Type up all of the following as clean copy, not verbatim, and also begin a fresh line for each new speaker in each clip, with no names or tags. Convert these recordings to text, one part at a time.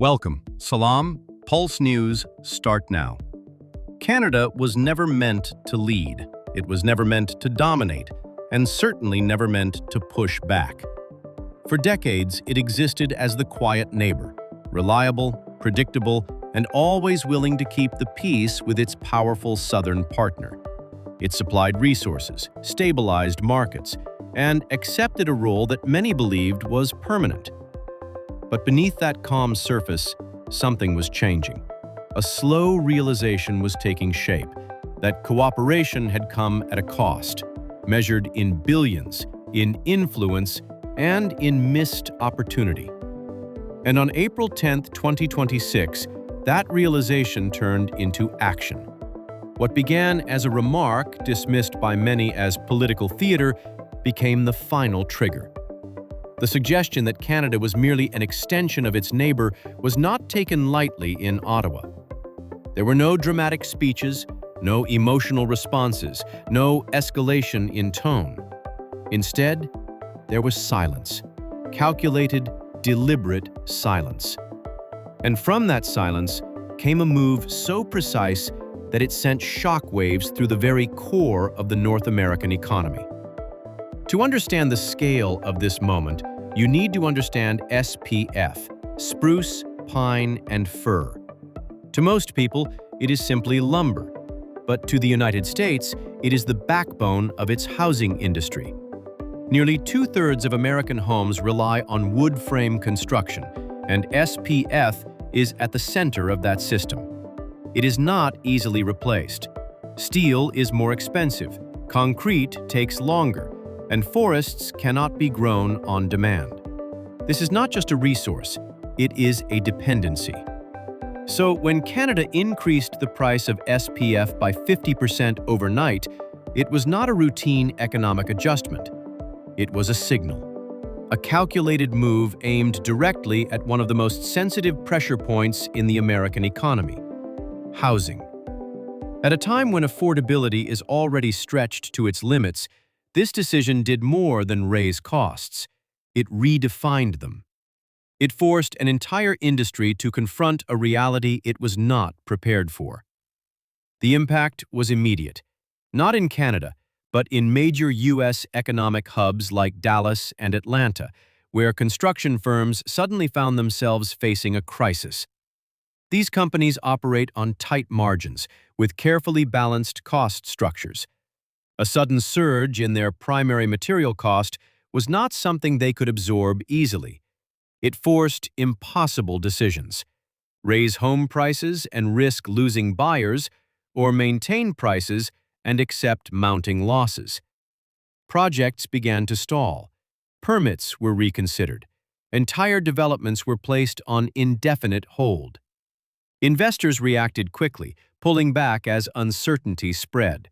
Welcome. Salam. Pulse News, start now. Canada was never meant to lead. It was never meant to dominate, and certainly never meant to push back. For decades, it existed as the quiet neighbor, reliable, predictable, and always willing to keep the peace with its powerful southern partner. It supplied resources, stabilized markets, and accepted a role that many believed was permanent. But beneath that calm surface, something was changing. A slow realization was taking shape, that cooperation had come at a cost, measured in billions, in influence, and in missed opportunity. And on April 10, 2026, that realization turned into action. What began as a remark dismissed by many as political theater became the final trigger. The suggestion that Canada was merely an extension of its neighbor was not taken lightly in Ottawa. There were no dramatic speeches, no emotional responses, no escalation in tone. Instead, there was silence, calculated, deliberate silence. And from that silence came a move so precise that it sent shockwaves through the very core of the North American economy. To understand the scale of this moment, you need to understand SPF, spruce, pine, and fir. To most people, it is simply lumber, but to the United States, it is the backbone of its housing industry. Nearly two-thirds of American homes rely on wood frame construction, and SPF is at the center of that system. It is not easily replaced. Steel is more expensive, concrete takes longer, and forests cannot be grown on demand. This is not just a resource, it is a dependency. So when Canada increased the price of SPF by 50% overnight, it was not a routine economic adjustment. It was a signal, a calculated move aimed directly at one of the most sensitive pressure points in the American economy: housing. At a time when affordability is already stretched to its limits, this decision did more than raise costs. It redefined them. It forced an entire industry to confront a reality it was not prepared for. The impact was immediate, not in Canada, but in major U.S. economic hubs like Dallas and Atlanta, where construction firms suddenly found themselves facing a crisis. These companies operate on tight margins, with carefully balanced cost structures. A sudden surge in their primary material cost was not something they could absorb easily. It forced impossible decisions: raise home prices and risk losing buyers, or maintain prices and accept mounting losses. Projects began to stall. Permits were reconsidered. Entire developments were placed on indefinite hold. Investors reacted quickly, pulling back as uncertainty spread.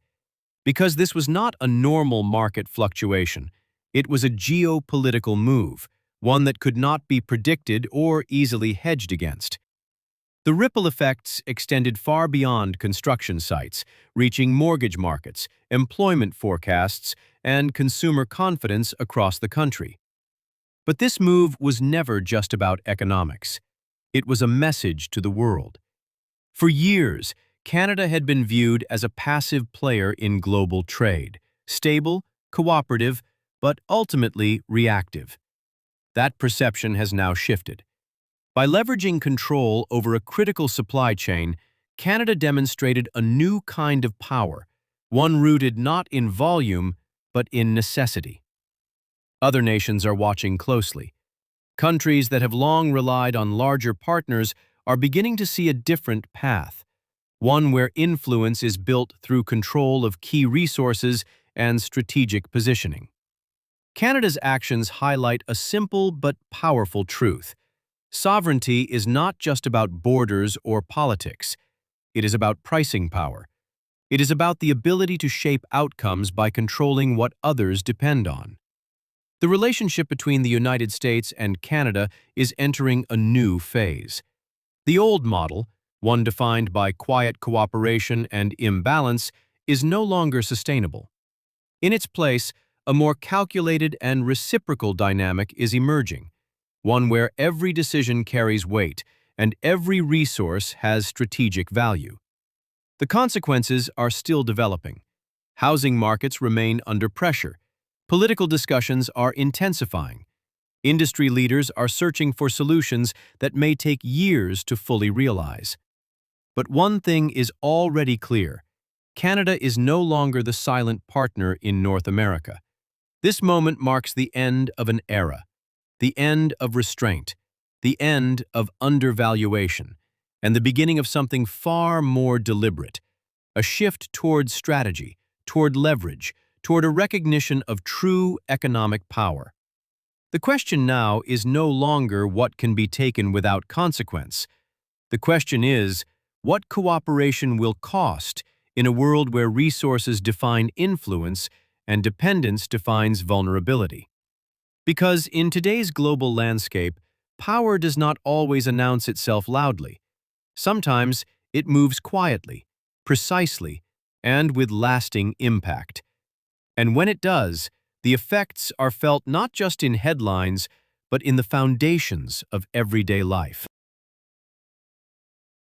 Because this was not a normal market fluctuation, it was a geopolitical move, one that could not be predicted or easily hedged against. The ripple effects extended far beyond construction sites, reaching mortgage markets, employment forecasts, and consumer confidence across the country. But this move was never just about economics. It was a message to the world. For years, Canada had been viewed as a passive player in global trade, stable, cooperative, but ultimately reactive. That perception has now shifted. By leveraging control over a critical supply chain, Canada demonstrated a new kind of power, one rooted not in volume, but in necessity. Other nations are watching closely. Countries that have long relied on larger partners are beginning to see a different path, one where influence is built through control of key resources and strategic positioning. Canada's actions highlight a simple but powerful truth. Sovereignty is not just about borders or politics. It is about pricing power. It is about the ability to shape outcomes by controlling what others depend on. The relationship between the United States and Canada is entering a new phase. The old model, one defined by quiet cooperation and imbalance, is no longer sustainable. In its place, a more calculated and reciprocal dynamic is emerging, one where every decision carries weight and every resource has strategic value. The consequences are still developing. Housing markets remain under pressure. Political discussions are intensifying. Industry leaders are searching for solutions that may take years to fully realize. But one thing is already clear. Canada is no longer the silent partner in North America. This moment marks the end of an era, the end of restraint, the end of undervaluation, and the beginning of something far more deliberate, a shift toward strategy, toward leverage, toward a recognition of true economic power. The question now is no longer what can be taken without consequence. The question is, what cooperation will cost in a world where resources define influence and dependence defines vulnerability? Because in today's global landscape, power does not always announce itself loudly. Sometimes it moves quietly, precisely, and with lasting impact. And when it does, the effects are felt not just in headlines, but in the foundations of everyday life.